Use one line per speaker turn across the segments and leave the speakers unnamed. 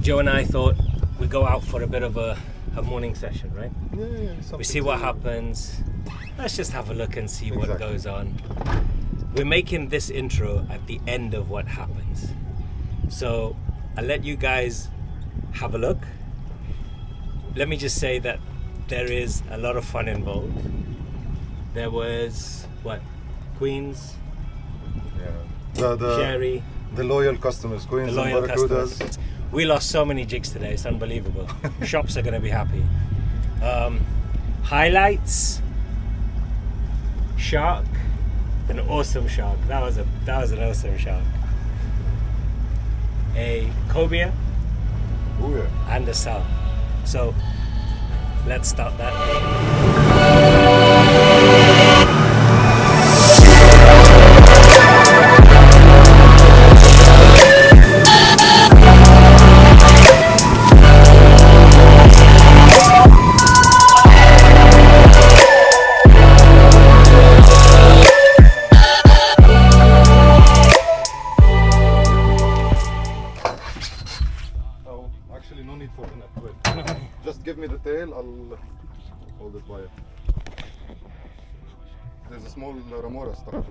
Joe and I thought we'd go out for a bit of a morning session, right?
Yeah.
We see what happens. Let's just have a look and see what goes on. We're making this intro at the end of what happens. So I'll let you guys have a look. Let me just say that there is a lot of fun involved. There was, Queens?
Yeah.
Sherry.
The loyal customers, Queens and Barracudas.
We lost so many jigs today, it's unbelievable. Shops are going to be happy. Highlights. Shark. An awesome shark. That was an awesome shark. A Cobia.
Oh yeah.
And a Saal. So let's start that.
No need for the net. Wait. Just give me the tail, I'll hold it by it. There's a small remora stuck to it.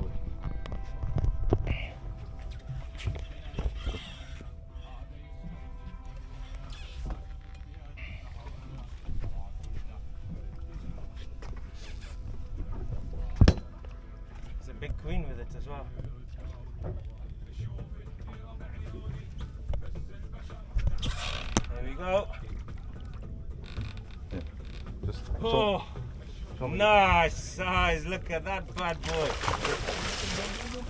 There's a big queen with it as well. There we go.
Yeah. Just
show me. Nice size. Look at that bad boy.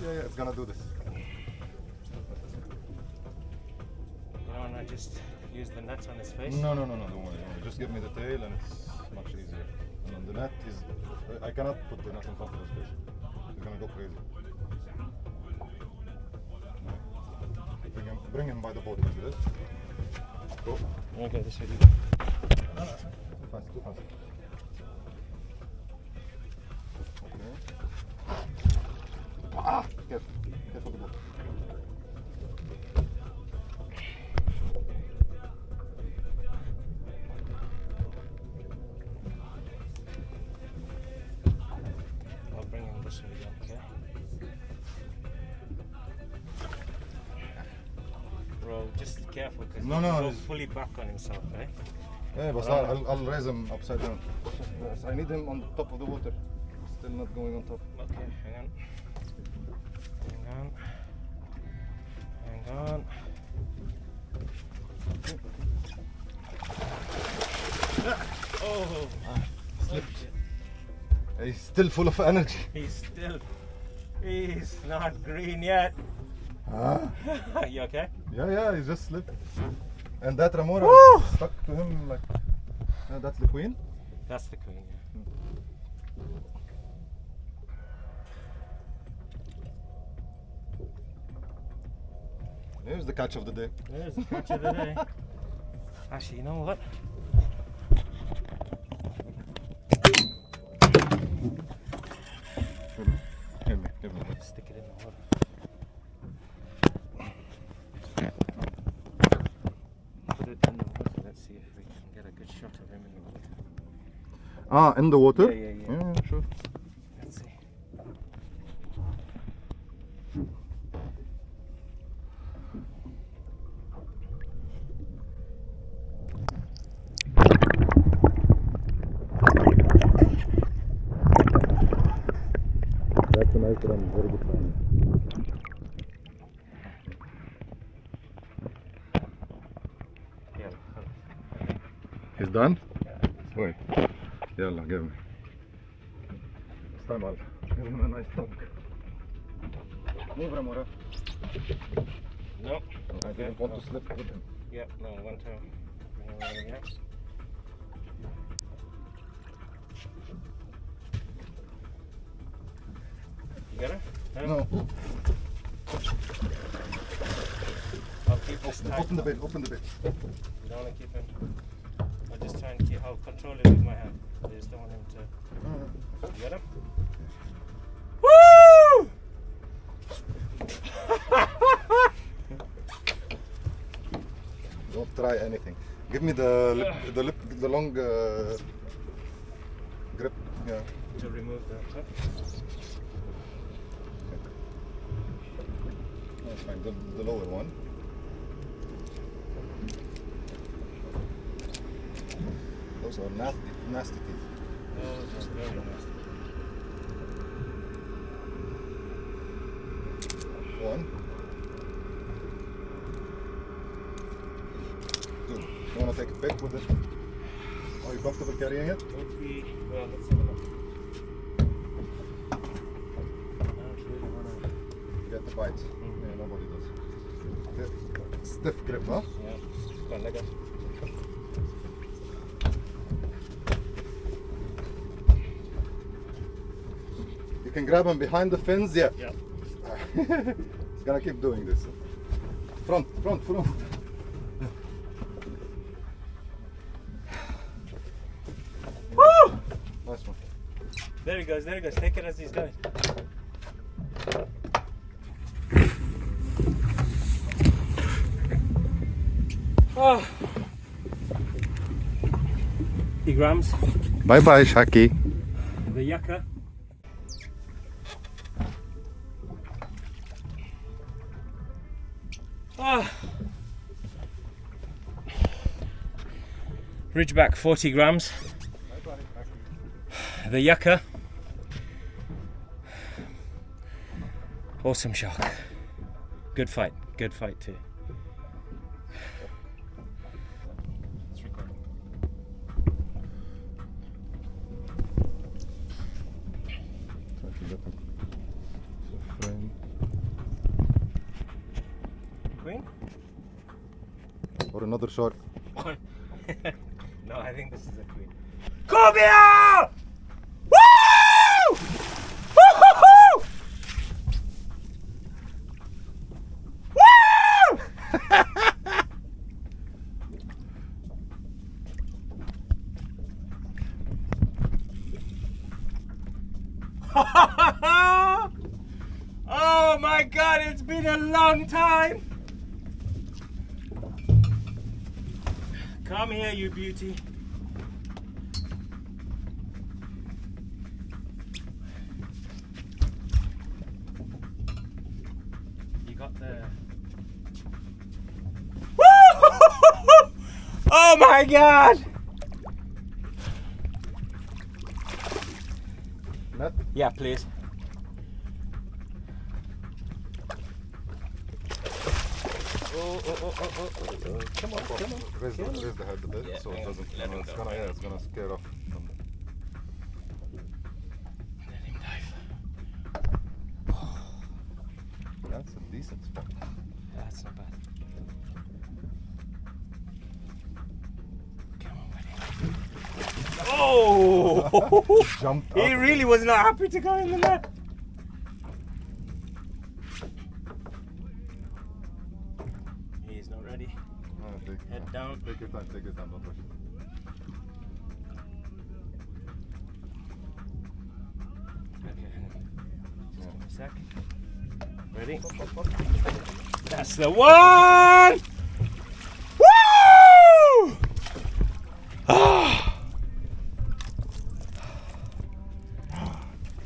Yeah, it's gonna do this.
You don't want to just use the net on his face?
No, don't worry. Just give me the tail and it's much easier. And on the net, I cannot put the net in front of his face. He's gonna go crazy. Bring him by the boat like this. Go.
Okay, this way.
Too fast. Okay. Careful the boat.
I'll bring him this way again, okay? Bro, just careful because he'll go fully back on himself, eh?
Yeah, but I'll raise him upside down. Yes, I need him on the top of the water. Still not going on top.
Okay, hang on. Oh,
slipped. He's still full of energy.
He's not green yet.
Huh?
You okay?
Yeah, he just slipped. And that remora stuck to him like... that's the queen?
That's the queen, yeah.
Here's the catch of the day.
There's the catch of the day. Actually, you know what?
Give me.
Stick it in the water. Put it in the water. Let's see if we can get a good shot of him in the water.
In the water?
Yeah,
sure.
Let's see.
That's a nice run, very good run.
Yeah.
He's done? Wait. Yalla, give me. This time I'll give him a nice dunk. Move, Ramora.
No.
I didn't want to slip with him.
Yep, no, one time. Yep. You got it?
No.
I'll keep this tight.
Open the bit.
You don't want to keep him. I'll just try and I'll control it with my hand. I just don't want him to. You got him? Woo!
Don't try anything. Give me the long grip. Yeah.
To remove the top.
That's fine. The lower one. Those are nasty teeth.
Oh, that's very nasty.
One. Two. You want to take a pic with it? Are you comfortable carrying it?
Well, let's have a look. I don't really want to.
Get the bites. Yeah, nobody does. Okay. Stiff grip, huh?
Yeah, go on, let go.
You can grab them behind the fins, yeah.
Yeah.
It's gonna keep doing this. Front.
Woo!
Nice one.
There he goes. Take it as he's going. Oh. 50 grams.
Bye bye, Shaki.
The yucca. Ah. Ridgeback 40 grams. The yucca. Awesome shark. Good fight too. Queen?
Or another shark.
No, I think this is a queen. Cobia! Woo! Woo-hoo-hoo! Woo! Oh my God, it's been a long time. Come here, you beauty. You got the... Woo! Oh my God!
Net?
Yeah, please. Oh. Come on.
Raise the head a bit,
Yeah,
so it
hang on,
doesn't.
let him
It's
go.
gonna, it's gonna scare off.
Let him dive.
That's a decent spot.
That's not bad. Come on, buddy. Oh!
Jumped
He
out.
really was not happy to go in the net. He's not ready. Head down.
Take your time, don't rush.
Okay, hang on. Just give me a sec. Ready? That's the one! Woo! Ah!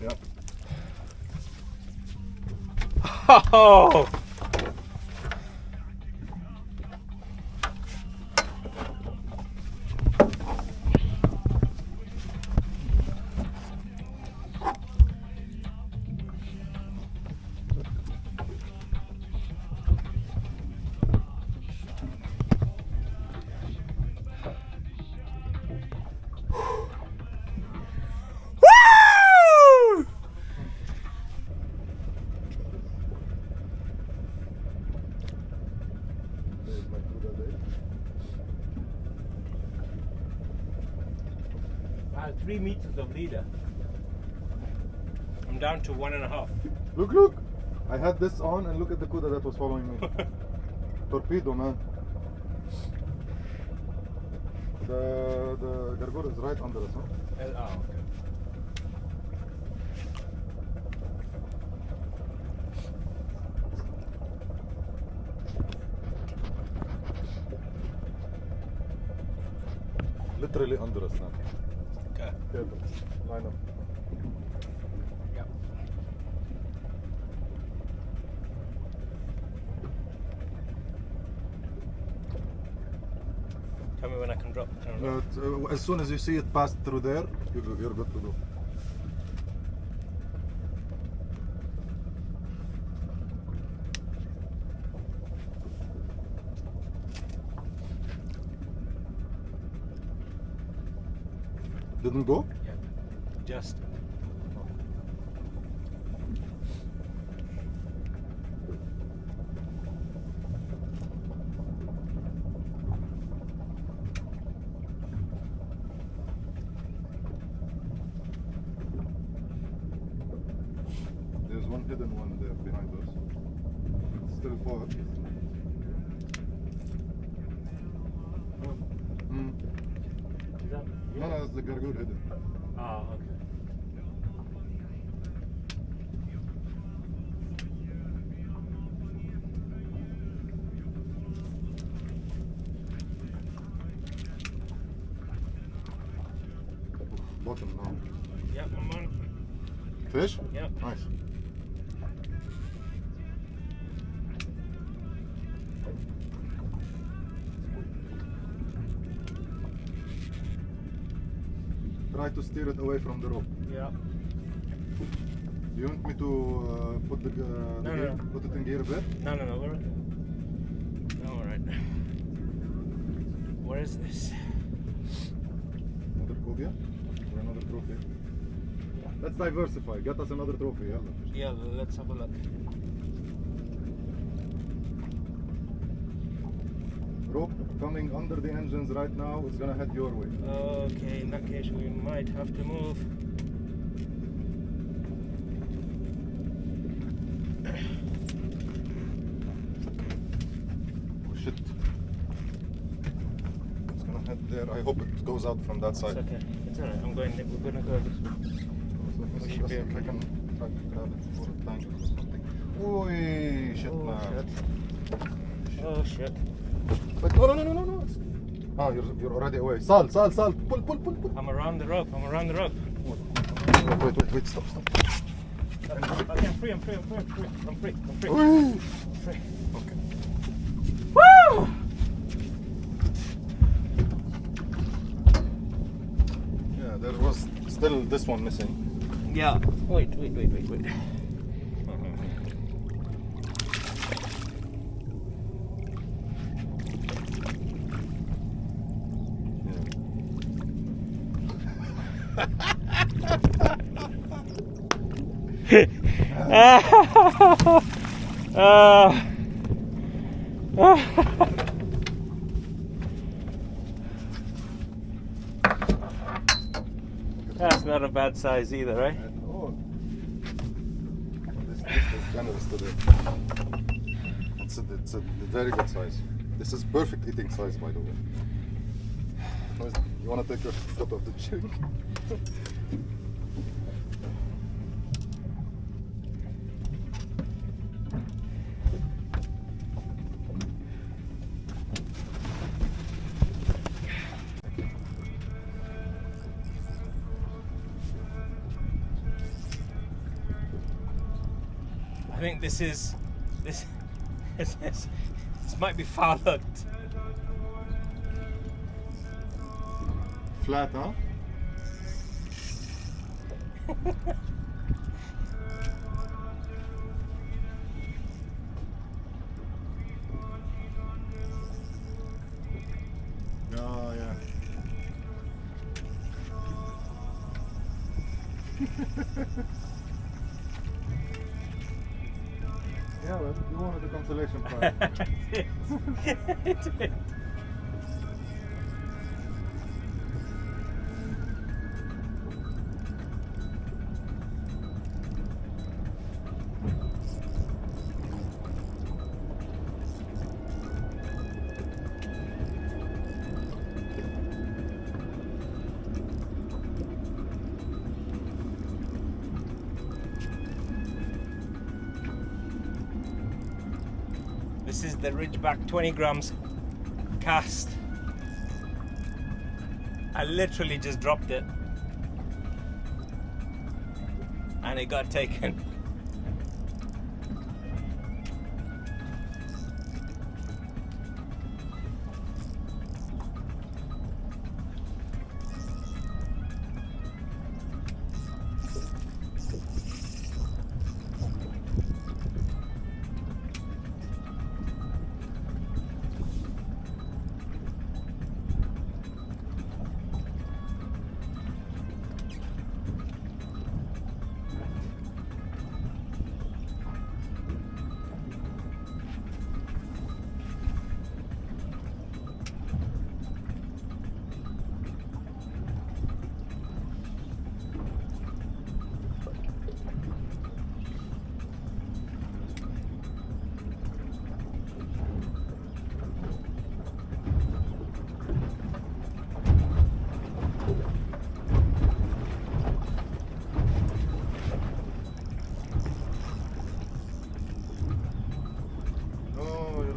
Yep.
Oh! Woo!
There's my Buddha there.
I had 3 meters of leader. I'm down to 1.5.
Look! I had this on and look at the Kuda that was following me. Torpedo, man. The Gargoyle is right under us, huh?
Oh, okay.
literally under us now.
Okay.
Careful. Line up.
Yep. Tell me when I can drop.
As soon as you see it pass through there, you're good to go. Didn't go?
Yep. Just.
There's one hidden one there behind us. It's still far.
Is that?
No, it's the gargoyle hidden.
Oh, okay.
Bottom now.
Yep, I'm on.
Fish?
Yep.
Nice. Try to steer it away from the rope.
Yeah.
Do you want me to put the
No,
gear,
no.
put it in gear a bit?
No, we're okay. No, all right. Where is this?
Another Cobia? Or another trophy? Let's diversify. Get us another trophy. Yalla.
Yeah, let's have a look.
Rope coming under the engines right now. It's gonna head your way.
Okay, in that case we might have to move.
Oh shit. It's gonna head there. I hope it goes out from that
It's
side.
okay. It's alright. We're gonna go this way.
We
should be
I can try to grab it for a tank or something. Oi, shit,
Oh
man.
shit. Oh shit.
But no. It's... Ah, you're already away. Saal. Pull.
I'm around the rope.
Wait, stop.
Okay, I'm free. I'm free.
Oi.
Free.
Okay.
Woo!
Yeah, there was still this one missing.
Yeah. Wait. That's not a bad size either, right?
Oh. This is generous today. It's a very good size. This is perfect eating size, by the way. You want to take your foot off the jig?
I think this might be foul hooked.
Flat, huh? Oh, yeah. Yeah, well, you wanted the consolation prize.
It did. This is the Ridgeback 20 grams cast. I literally just dropped it. And it got taken.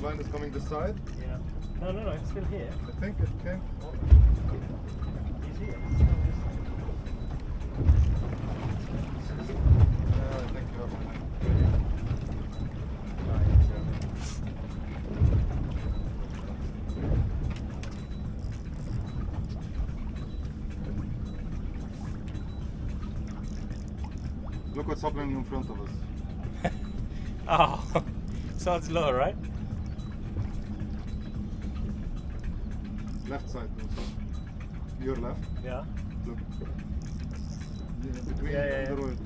Line is coming this side?
Yeah. No, it's still here.
I think it came.
He's here.
I think you're Look what's happening in front of us.
Oh, so it's low, right?
Left side, your left.
Yeah.
Look. Between
Yeah.
the road.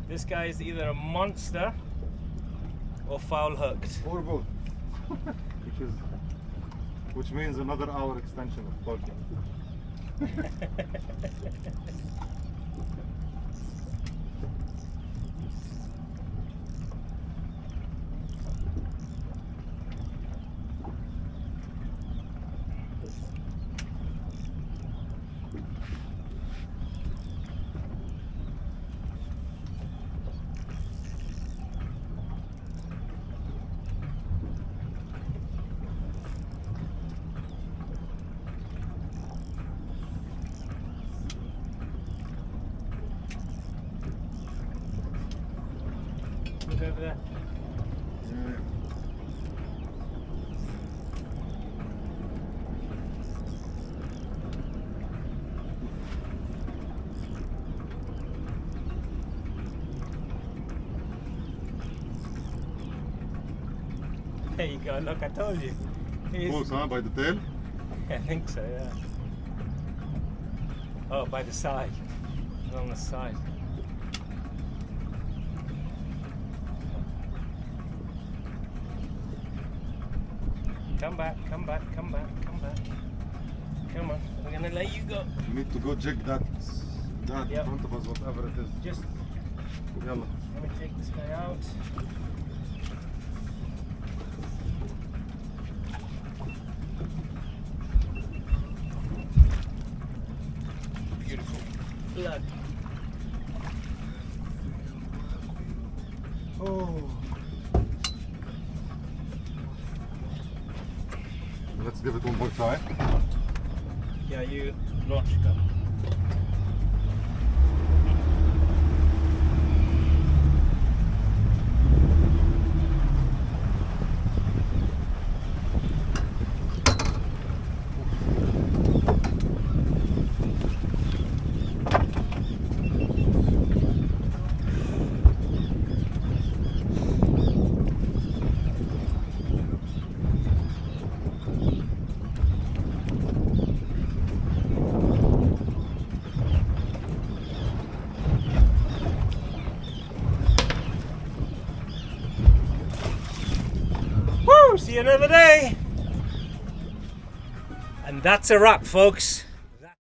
This guy is either a monster or foul hooked.
Or both. which means another hour extension of parking.
Look over there.
Yeah.
There you go. Look, I told you.
Close, huh? By the tail?
I think so, yeah. Oh, by the side. It's on the side. Come back, come back, come back, come back. Come on, we're gonna let you go.
We need to go jig that
Yep.
in front of us, whatever it is.
Just
Yalla.
let me take this guy out. Beautiful. Blood.
Oh. Let's give it one more try.
Yeah, you launch, go. See you another day. And that's a wrap, folks.